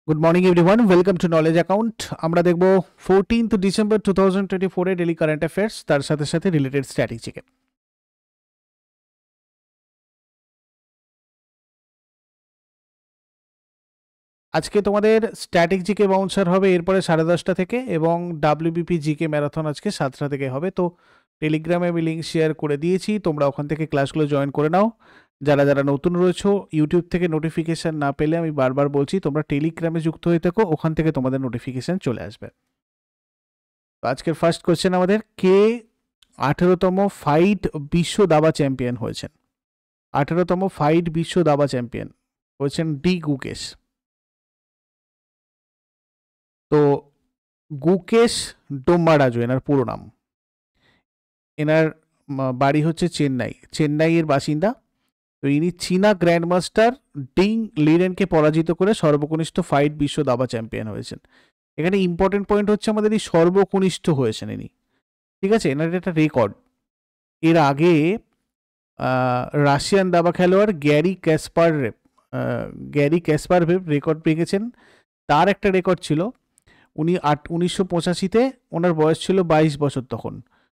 Good morning everyone, welcome to knowledge account. আমরা দেখব 14th December 2024 এর ডেলি কারেন্ট অ্যাফেয়ার্স, তার সাথে সাথে রিলেটেড স্ট্র্যাটেজিকে। আজকে তোমাদের স্ট্যাটিক জিকে বাউন্সার হবে এরপরে 10:30 থেকে, এবং ডাব্লিউবিপি জিকে ম্যারাথন আজকে 7টা থেকে হবে। তো টেলিগ্রামে আমি লিঙ্ক শেয়ার করে দিয়েছি, তোমরা ওখান থেকে ক্লাসগুলো জয়েন করে নাও। যারা যারা নতুন রয়েছো, ইউটিউব থেকে নোটিফিকেশান না পেলে আমি বারবার বলছি তোমরা টেলিগ্রামে যুক্ত হয়ে থাকো, ওখান থেকে তোমাদের নোটিফিকেশান চলে আসবে। আজকের ফার্স্ট কোশ্চেন আমাদের, কে 18তম ফাইট বিশ্ব দাবা চ্যাম্পিয়ন হয়েছেন? 18তম ফাইট বিশ্ব দাবা চ্যাম্পিয়ন হয়েছেন ডি গুকেশ। তো গুকেশ ডোম্বারাজু এনার পুরো নাম। এনার বাড়ি হচ্ছে চেন্নাইয়ের বাসিন্দা। তো ইনি চীনা গ্র্যান্ডমাস্টার ডিং লিরেনকে পরাজিত করে সর্বকনিষ্ঠ ফাইট বিশ্ব দাবা চ্যাম্পিয়ন হয়েছেন। এখানে ইম্পর্টেন্ট পয়েন্ট হচ্ছে আমাদের এই সর্বকনিষ্ঠ হয়েছেন ইনি, ঠিক আছে? এনার একটা রেকর্ড। এর আগে রাশিয়ান দাবা খেলোয়াড় গ্যারি ক্যাসপারভেভ রেকর্ড ভেঙেছেন। তার একটা রেকর্ড ছিল, উনি 1985-তে ওনার বয়স ছিল 22 বছর। তখন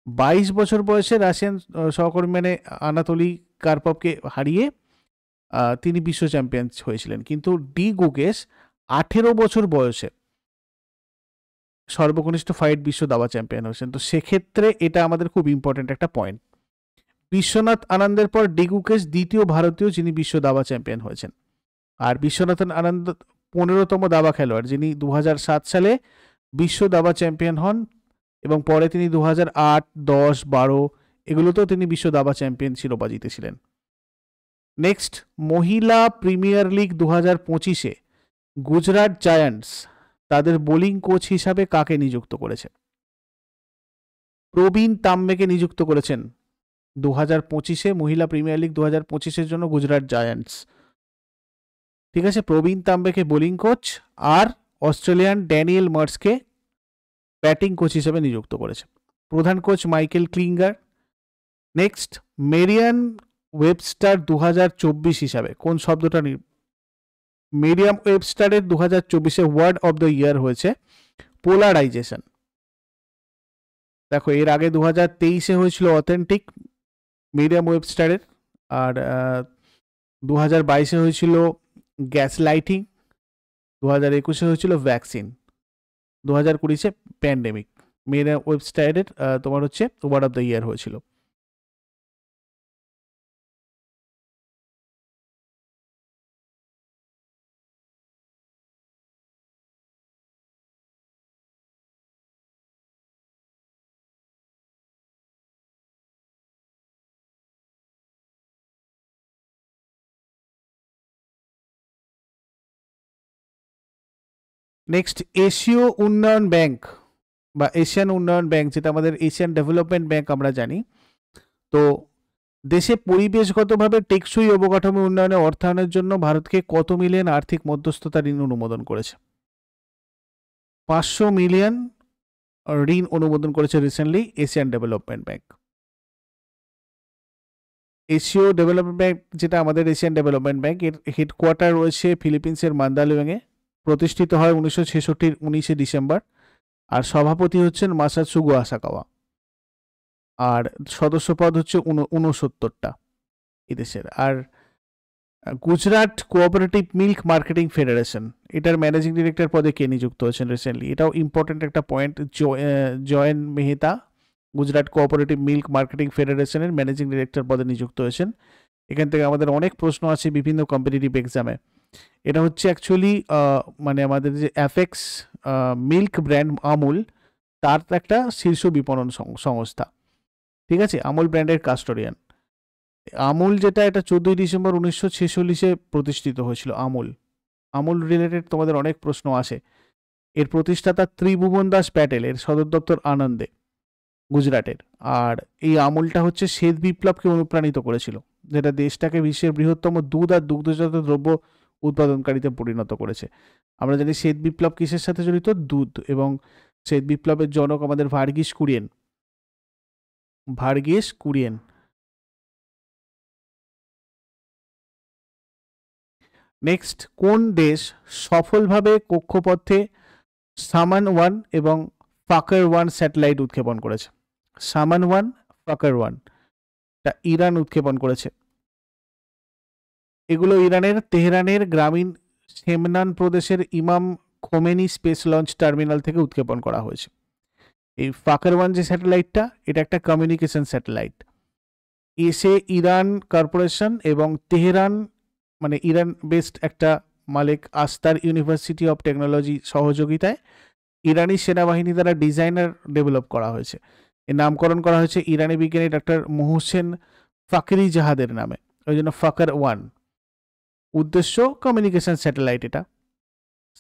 22 বছর বয়সে রাশিয়ান সহকর্মী মানে আনাতোলি কার্পভকে হারিয়ে তিনি বিশ্ব চ্যাম্পিয়ন হয়েছিলেন। কিন্তু ডি গুকেশ 18 বছর বয়সে সর্বকনিষ্ঠ ফাইট বিশ্ব দাবা চ্যাম্পিয়ন হয়েছেন। তো সেক্ষেত্রে এটা আমাদের খুব ইম্পর্টেন্ট একটা পয়েন্ট। বিশ্বনাথ আনন্দের পর ডি গুকেশ দ্বিতীয় ভারতীয় যিনি বিশ্ব দাবা চ্যাম্পিয়ন হয়েছেন। আর বিশ্বনাথন আনন্দ 15তম দাবা খেলোয়াড় যিনি 2007 সালে বিশ্ব দাবা চ্যাম্পিয়ন হন, এবং পরে তিনি 2008, 10, 12 এগুলোতেও তিনি বিশ্ব দাবা চ্যাম্পিয়ন শিরোপা জিতেছিলেন। নেক্সট, মহিলা প্রিমিয়ার লিগ 2025-এ গুজরাট জায়ান্টস তাদের বোলিং কোচ হিসাবে কাকে নিযুক্ত করেছে? প্রবীণ তাম্বেকে নিযুক্ত করেছেন 2025-এ মহিলা প্রিমিয়ার লিগ 2025-এর জন্য গুজরাট জায়ান্টস, ঠিক আছে? প্রবীণ তাম্বেকে বোলিং কোচ আর অস্ট্রেলিয়ান ড্যানিয়েল মার্সকে ব্যাটিং কোচ হিসেবে নিযুক্ত করেছে। প্রধান coach Michael Klinger. Next, Merriam Webster 2024 হিসাবে কোন শব্দটা মেরিয়াম ওয়েবস্টারের 2024-এ ওয়ার্ড অফ দ্য ইয়ার হয়েছে পোলারাইজেশন। দেখো, এর আগে 2023-এ হয়েছিল অথেন্টিক মেরিয়াম ওয়েবস্টারের, আর 2022-এ হয়েছিল গ্যাস লাইটিং, 2021-এ হয়েছিল ভ্যাকসিন, 2020-এ প্যান্ডেমিক। মেরিয়াম ওয়েবস্টারের তোমার হচ্ছে ওয়ার্ড অফ দ্য ইয়ার হয়েছিল। নেক্সট, এশীয় উন্নয়ন ব্যাংক বা এশিয়ান উন্নয়ন ব্যাংক, যেটা আমাদের এশিয়ান ডেভেলপমেন্ট ব্যাংক আমরা জানি, তো দেশে পরিবেশগতভাবে টেকসই অবকাঠামো উন্নয়নে অর্থায়নের জন্য ভারতকে কত মিলিয়ন আর্থিক মধ্যস্থতা ঋণ অনুমোদন করেছে? 500 মিলিয়ন ঋণ অনুমোদন করেছে রিসেন্টলি এশিয়ান ডেভেলপমেন্ট ব্যাংক। এশীয় ডেভেলপমেন্ট ব্যাংক, যেটা আমাদের এশিয়ান ডেভেলপমেন্ট ব্যাংক, এর হেডকোয়ার্টার রয়েছে ফিলিপিন্সের মান্দালুয়াংয়ে। প্রতিষ্ঠিত হয় 1966-এর 19শে ডিসেম্বর, আর সভাপতি হচ্ছেন মাসাতসুগো আসাকাওয়া, আর সদস্যপদ হচ্ছে 69টা এদেশের। আর Gujarat cooperative milk marketing federation, এটার ম্যানেজিং ডিরেক্টর পদে কে নিযুক্ত হয়েছেন রিসেন্টলি? এটাও ইম্পর্টেন্ট একটা point. Jayen Mehta Gujarat cooperative milk marketing ফেডারেশনের ম্যানেজিং ডিরেক্টর পদে নিযুক্ত হয়েছেন। এখান থেকে আমাদের অনেক প্রশ্ন আছে বিভিন্ন কম্পিটিটিভ এক্সামে। এটা হচ্ছে অ্যাকচুয়ালি মানে আমাদের যে অ্যাফেক্স মিল্ক ব্র্যান্ড আমুল, তার একটা শীর্ষ বিপণন সংস্থা, ঠিক আছে? আমুল ব্র্যান্ডের কাস্টোডিয়ান। আমুল যেটা, এটা 14 ডিসেম্বর 1946-এ প্রতিষ্ঠিত হয়েছিল। আমুল রিলেটেড তোমাদের অনেক প্রশ্ন আসে। এর প্রতিষ্ঠাতা ত্রিভুবন দাস প্যাটেল, এর সদর দপ্তর আনন্দে, গুজরাটের। আর এই আমুলটা হচ্ছে শ্বেত বিপ্লবকে অনুপ্রাণিত করেছিল, যেটা দেশটাকে বিশ্বের বৃহত্তম দুধ আর দুগ্ধজাত দ্রব্য উৎপাদনকারীতে পরিণত করেছে। আমরা জানি শ্বেত বিপ্লব কিসের সাথে জড়িত? দুধ। এবং শ্বেত বিপ্লবের জনক আমাদের ভার্গিস কুরিয়েন। নেক্সট, কোন দেশ সফলভাবে কক্ষপথে সামান-1 এবং ফাকার-1 স্যাটেলাইট উৎক্ষেপণ করেছে? সামান-1, ফাকার-1 টা ইরান উৎক্ষেপণ করেছে। এগুলো ইরানের তেহরানের গ্রামীণ সেমনান প্রদেশের ইমাম খোমেনি স্পেস লঞ্চ টার্মিনাল থেকে উৎক্ষেপণ করা হয়েছে। এই ফাকার-1 যে স্যাটেলাইটটা, এটা একটা কমিউনিকেশন স্যাটেলাইট। এসে ইরান কর্পোরেশন এবং তেহরান, মানে ইরান বেসড একটা মালিক আস্তার ইউনিভার্সিটি অফ টেকনোলজি সহযোগিতায় ইরানি সেনাবাহিনী দ্বারা ডিজাইনার ডেভেলপ করা হয়েছে। এর নামকরণ করা হয়েছে ইরানি বিজ্ঞানী ডক্টর মোহসেন ফাকরি জাহাদের নামে, ওই জন্য ফাকার-1। উদ্দেশ্য কমিউনিকেশন স্যাটেলাইট। এটা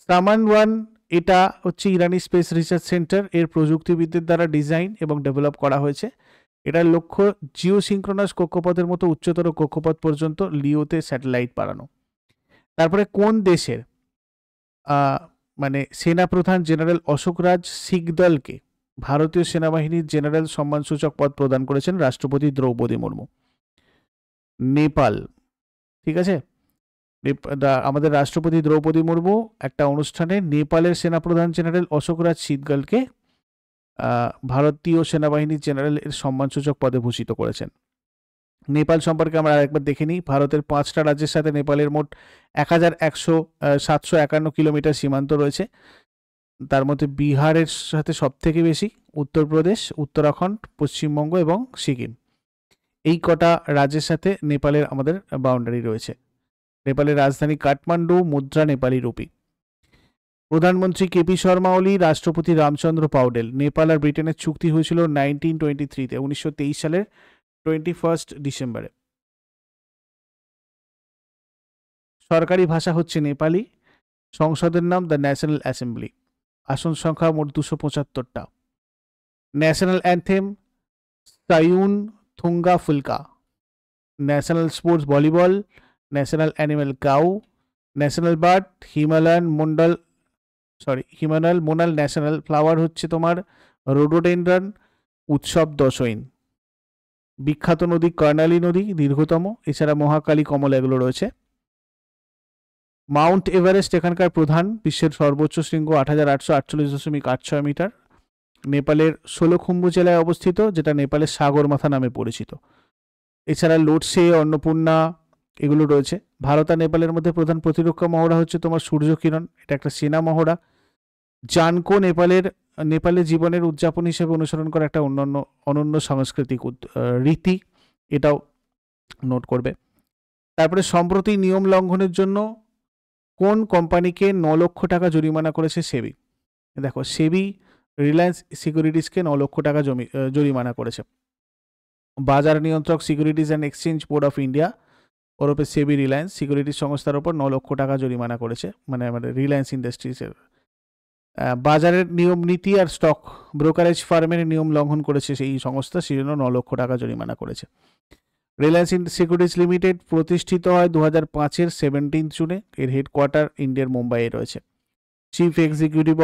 সামান-1, এটা হচ্ছে ইরানি স্পেস রিসার্চ সেন্টার এর প্রযুক্তিবিদদের দ্বারা ডিজাইন এবং ডেভেলপ করা হয়েছে। এটার লক্ষ্য জিওসিঙ্ক্রোনাস কক্ষপথের মতো উচ্চতর কক্ষপথ পর্যন্ত লিওতে স্যাটেলাইট বাড়ানো। তারপরে কোন দেশের মানে সেনাপ্রধান জেনারেল অশোক রাজ সিকদলকে ভারতীয় সেনাবাহিনীর জেনারেল সম্মানসূচক পদ প্রদান করেছেন রাষ্ট্রপতি দ্রৌপদী মুর্মু? নেপাল। ঠিক আছে, আমাদের রাষ্ট্রপতি দ্রৌপদী মুর্মু একটা অনুষ্ঠানে নেপালের সেনাপ্রধান জেনারেল অশোক রাজ সিকদলকে ভারতীয় সেনাবাহিনীর জেনারেল এর সম্মানসূচক পদে ভূষিত করেছেন। নেপাল সম্পর্কে আমরা আরেকবার দেখে নিই। ভারতের 5টা রাজ্যের সাথে নেপালের মোট 1751 কিলোমিটার সীমান্ত রয়েছে। তার মধ্যে বিহারের সাথে সব থেকে বেশি, উত্তরপ্রদেশ, উত্তরাখণ্ড, পশ্চিমবঙ্গ এবং সিকিম, এই কটা রাজ্যের সাথে নেপালের আমাদের বাউন্ডারি রয়েছে। নেপালের রাজধানী কাঠমান্ডু, মুদ্রা নেপালি রুপি। প্রধানমন্ত্রী কেপি শর্মা ওলি, রাষ্ট্রপতি রামচন্দ্র পাউডেল। নেপাল আর ব্রিটেনের চুক্তি হয়েছিল 1923-তে, 1923 সালের 21 ডিসেম্বরে। সরকারি ভাষা হচ্ছে নেপালি। সংসদের নাম দ্য ন্যাশনাল অ্যাসেম্বলি। আসন সংখ্যা মোট 275টা। ন্যাশনাল অ্যান্থেম সায়ুন থুঙ্গা ফুলকা। National sports volleyball. National animal cow. National bird Himalayan monal. National flower হচ্ছে তোমার রোডোডেন্ড্রন। উৎসব দশইন। বিখ্যাত নদী কর্ণালী নদী, দীর্ঘতম। এছাড়া মহাকালী, কমলা এগুলো রয়েছে। মাউন্ট এভারেস্ট এখানকার প্রধান, বিশ্বের সর্বোচ্চ শৃঙ্গ 8848.86 মিটার। নেপালের শোলখুম্বু জেলায় অবস্থিত, যেটা নেপালের সাগরমাথা নামে পরিচিত। এছাড়া লোটসে, অন্নপূর্ণা এগুলো রয়েছে। ভারত আর নেপালের মধ্যে প্রধান প্রতিরক্ষা মহড়া হচ্ছে তোমার সূর্যকিরণ, এটা একটা সেনা মহড়া। জানকো নেপালের জীবনের উদযাপন হিসেবে অনুসরণ করা একটা অনন্য সাংস্কৃতিক রীতি, এটাও নোট করবে। তারপরে সম্প্রতি নিয়ম লঙ্ঘনের জন্য কোন কোম্পানিকে 9 লক্ষ টাকা জরিমানা করেছে সেবি? দেখো, সেবি রিলায়েন্স সিকিউরিটিজকে 9 লক্ষ টাকা জরিমানা করেছে। বাজার নিয়ন্ত্রক securities and exchange board of India ওরফে সেবি রিলায়েন্স সিকিউরিটিজ সংস্থার ওপর 9 লক্ষ টাকা জরিমানা করেছে, মানে আমাদের রিলায়েন্স ইন্ডাস্ট্রিজের। বাজারের নিয়ম নীতি আর স্টক ব্রোকারেজ ফার্মের নিয়ম লঙ্ঘন করেছে সেই সংস্থা, সেই জন্য 9 লক্ষ টাকা জরিমানা করেছে। রিলায়েন্স সিকিউরিটিজ লিমিটেড প্রতিষ্ঠিত হয় 2005-এর 17 জুনে। এর হেডকোয়ার্টার ইন্ডিয়ার মুম্বাইয়ে রয়েছে। চিফ এক্সিকিউটিভ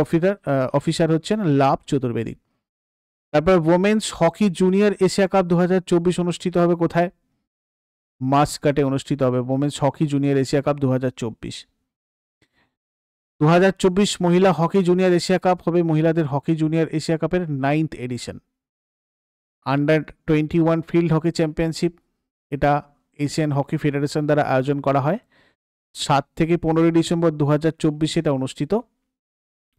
অফিসার হচ্ছেন লাভ চতুর্বেদী। তারপর women's hockey junior Asia cup 2024 অনুষ্ঠিত হবে কোথায়? মাস্কাটে অনুষ্ঠিত হবে women's hockey junior Asia cup 2024। 2024 মহিলা হকি জুনিয়র এশিয়া কাপ হবে মহিলাদের হকি জুনিয়র এশিয়া কাপের 9th edition. Under 21 field hockey championship, এটা এশিয়ান হকি ফেডারেশন দ্বারা আয়োজন করা হয়। 7 থেকে 15 ডিসেম্বর 2024 এটা অনুষ্ঠিত,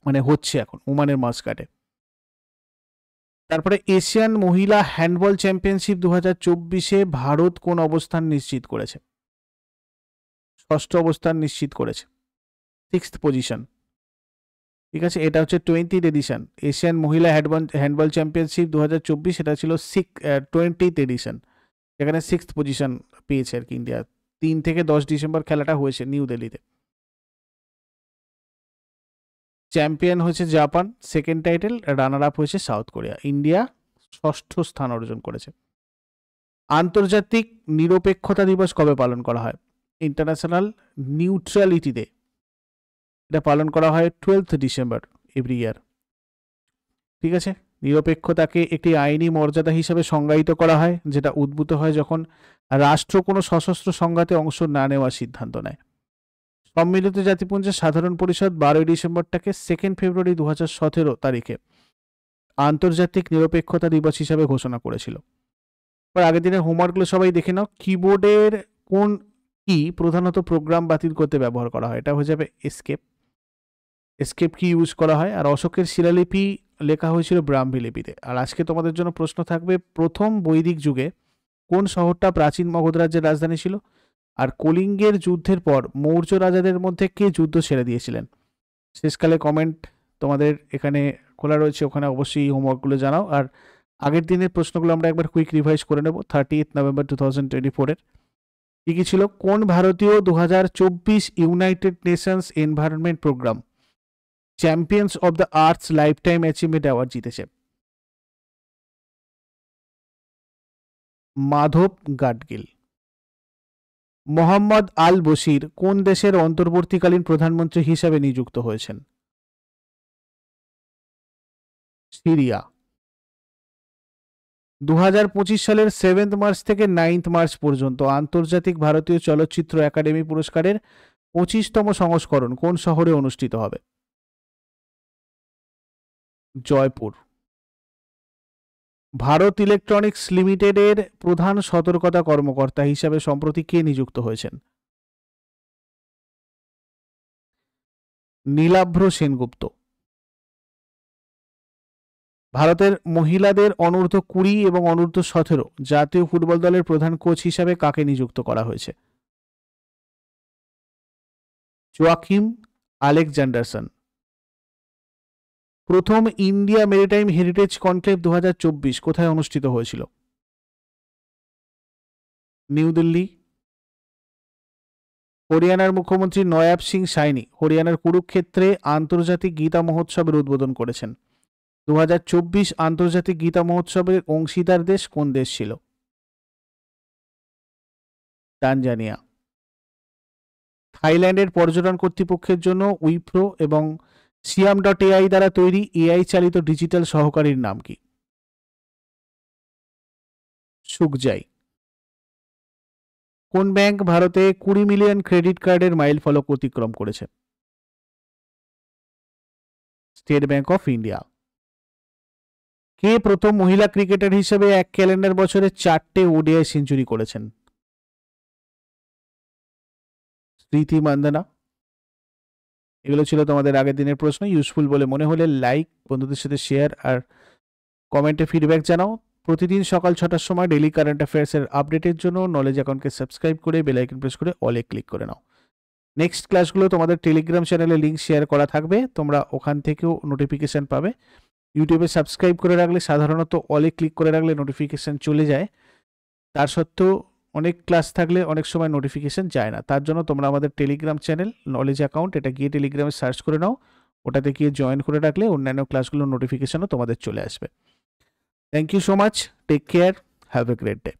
মানে হচ্ছে এখন ওমানের মাস্কাটে। তারপরে এশিয়ান মহিলা হ্যান্ডবল চ্যাম্পিয়নশিপ 2024-এ ভারত কোন অবস্থান নিশ্চিত করেছে? 6ষ্ঠ অবস্থান নিশ্চিত করেছে, 6th পজিশন। ঠিক আছে, এটা হচ্ছে 20th এডিশন। এশিয়ান মহিলা হ্যান্ডবল চ্যাম্পিয়নশিপ 2024, এটা ছিল 20th এডিশন, যেখানে 6th পজিশন পেয়েছে আর কি ইন্ডিয়া। 3 থেকে 10 ডিসেম্বর খেলাটা হয়েছে নিউ দিল্লিতে। চ্যাম্পিয়ন হয়েছে Japan, second title. Runner up হয়েছে সাউথ কোরিয়া। ইন্ডিয়া 6ষ্ঠ স্থান অর্জন করেছে। আন্তর্জাতিক নিরপেক্ষতা দিবস কবে পালন করা হয়? ইন্টারন্যাশনাল নিউট্রালিটি ডে, এটা পালন করা হয় 12th ডিসেম্বর এভরি ইয়ার। ঠিক আছে, নিরপেক্ষতাকে একটি আইনি মর্যাদা হিসেবে সংজ্ঞায়িত করা হয়, যেটা উদ্ভূত হয় যখন রাষ্ট্র কোনো সশস্ত্র সংঘাতে অংশ না নেওয়ার সিদ্ধান্ত নেয়। সম্মিলিত জাতিপুঞ্জের সাধারণ পরিষদ 12ই ডিসেম্বরটাকে 2 ফেব্রুয়ারি 2017 তারিখে আন্তর্জাতিক নিরপেক্ষতা দিবস হিসাবে ঘোষণা করেছিল। এবার আগের দিনের হোমওয়ার্কগুলো সবাই দেখে নাও। কিবোর্ডের কোন কি প্রধানত প্রোগ্রাম বাতিল করতে ব্যবহার করা হয়? এটা হয়ে যাবে এসকেপ। এসকেপ কি ইউজ করা হয়। আর অশোকের শিলালিপি লেখা হয়েছিল ব্রাহ্মী লিপিতে। আর আজকে তোমাদের জন্য প্রশ্ন থাকবে, প্রথম বৈদিক যুগে কোন শহরটা প্রাচীন মগধ রাজ্যের রাজধানী ছিল? আর কলিঙ্গের যুদ্ধের পর মৌর্য রাজাদের মধ্যে কে যুদ্ধ ছেড়ে দিয়েছিলেন? শেষকালে কমেন্ট তোমাদের এখানে খোলা রয়েছে, ওখানে অবশ্যই হোমওয়ার্কগুলো জানাও। আর আগের দিনের প্রশ্নগুলো আমরা একবার কুইক রিভাইজ করে নেব। 30 নভেম্বর 2024-এর কি কি ছিল? কোন ভারতীয় 2024 United Nations Environment Programme champions of the Earth's lifetime achievement award জিতেছে? মাধব গাডগিল। মোহাম্মদ আল বশির কোন দেশের অন্তর্বর্তীকালীন প্রধানমন্ত্রী হিসাবে নিযুক্ত হয়েছেন? সিরিয়া। 2025 সালের 7 মার্চ থেকে 9 মার্চ পর্যন্ত আন্তর্জাতিক ভারতীয় চলচ্চিত্র একাডেমি পুরস্কারের 25তম সংস্করণ কোন শহরে অনুষ্ঠিত হবে? জয়পুর। ভারত ইলেকট্রনিক্স লিমিটেডের প্রধান সতর্কতা কর্মকর্তা হিসাবে সম্প্রতি কে নিযুক্ত হয়েছেন? নীলাভ্র সেনগুপ্ত। ভারতের মহিলাদের অনূর্ধ্ব 20 এবং অনূর্ধ্ব 17 জাতীয় ফুটবল দলের প্রধান কোচ হিসাবে কাকে নিযুক্ত করা হয়েছে? জোয়াকিম আলেকজান্ডারসন। প্রথম ইন্ডিয়া মেরিটাইম হেরিটেজ কনক্লেভ 2024 কোথায় অনুষ্ঠিত হয়েছিল? নিউ দিল্লি। হরিয়ানার মুখ্যমন্ত্রী নয়াব সিং সাইনি হরিয়ানার কুরুক্ষেত্রে আন্তর্জাতিক গীতা মহোৎসবের উদ্বোধন করেছেন। 2024 আন্তর্জাতিক গীতা মহোৎসবের অংশীদার দেশ কোন দেশ ছিল? তানজানিয়া। থাইল্যান্ডের পর্যটন কর্তৃপক্ষের জন্য উইপ্রো এবং সিয়াম.এআই দ্বারা তৈরি এআই চালিত ডিজিটাল সহকারীর নাম কি? সুখজাই। কোন ব্যাংক ভারতে 20 মিলিয়ন ক্রেডিট কার্ডের মাইল ফলক অতিক্রম করেছে? State Bank of India. কে প্রথম মহিলা ক্রিকেটার হিসেবে এক ক্যালেন্ডার বছরে 4টে ওডিআই সেঞ্চুরি করেছেন? স্মৃতি মান্দানা। এগুলো ছিল তোমাদের আগের দিনের প্রশ্ন। ইউজফুল বলে মনে হলে লাইক, বন্ধুদের সাথে শেয়ার আর কমেন্টে ফিডব্যাক জানাও। প্রতিদিন সকাল 6টার সময় ডেইলি কারেন্ট অ্যাফেয়ার্সের আপডেটের জন্য নলেজ অ্যাকাউন্টকে সাবস্ক্রাইব করে বেল আইকন প্রেস করে অলে ক্লিক করে নাও। নেক্সট ক্লাসগুলো তোমাদের টেলিগ্রাম চ্যানেলে লিঙ্ক শেয়ার করা থাকবে, তোমরা ওখান থেকেও নোটিফিকেশান পাবে। ইউটিউবে সাবস্ক্রাইব করে রাখলে সাধারণত অলে ক্লিক করে রাখলে নোটিফিকেশান চলে যায়, তার সত্ত্বেও অনেক ক্লাস থাকলে অনেক সময় নোটিফিকেশান যায় না। তার জন্য তোমরা আমাদের টেলিগ্রাম চ্যানেল নলেজ অ্যাকাউন্ট, এটা গিয়ে টেলিগ্রামে সার্চ করে নাও, ওটাতে গিয়ে জয়েন করে রাখলে অন্যান্য ক্লাসগুলোর নোটিফিকেশানও তোমাদের চলে আসবে। Thank you so much, take care, have a great day.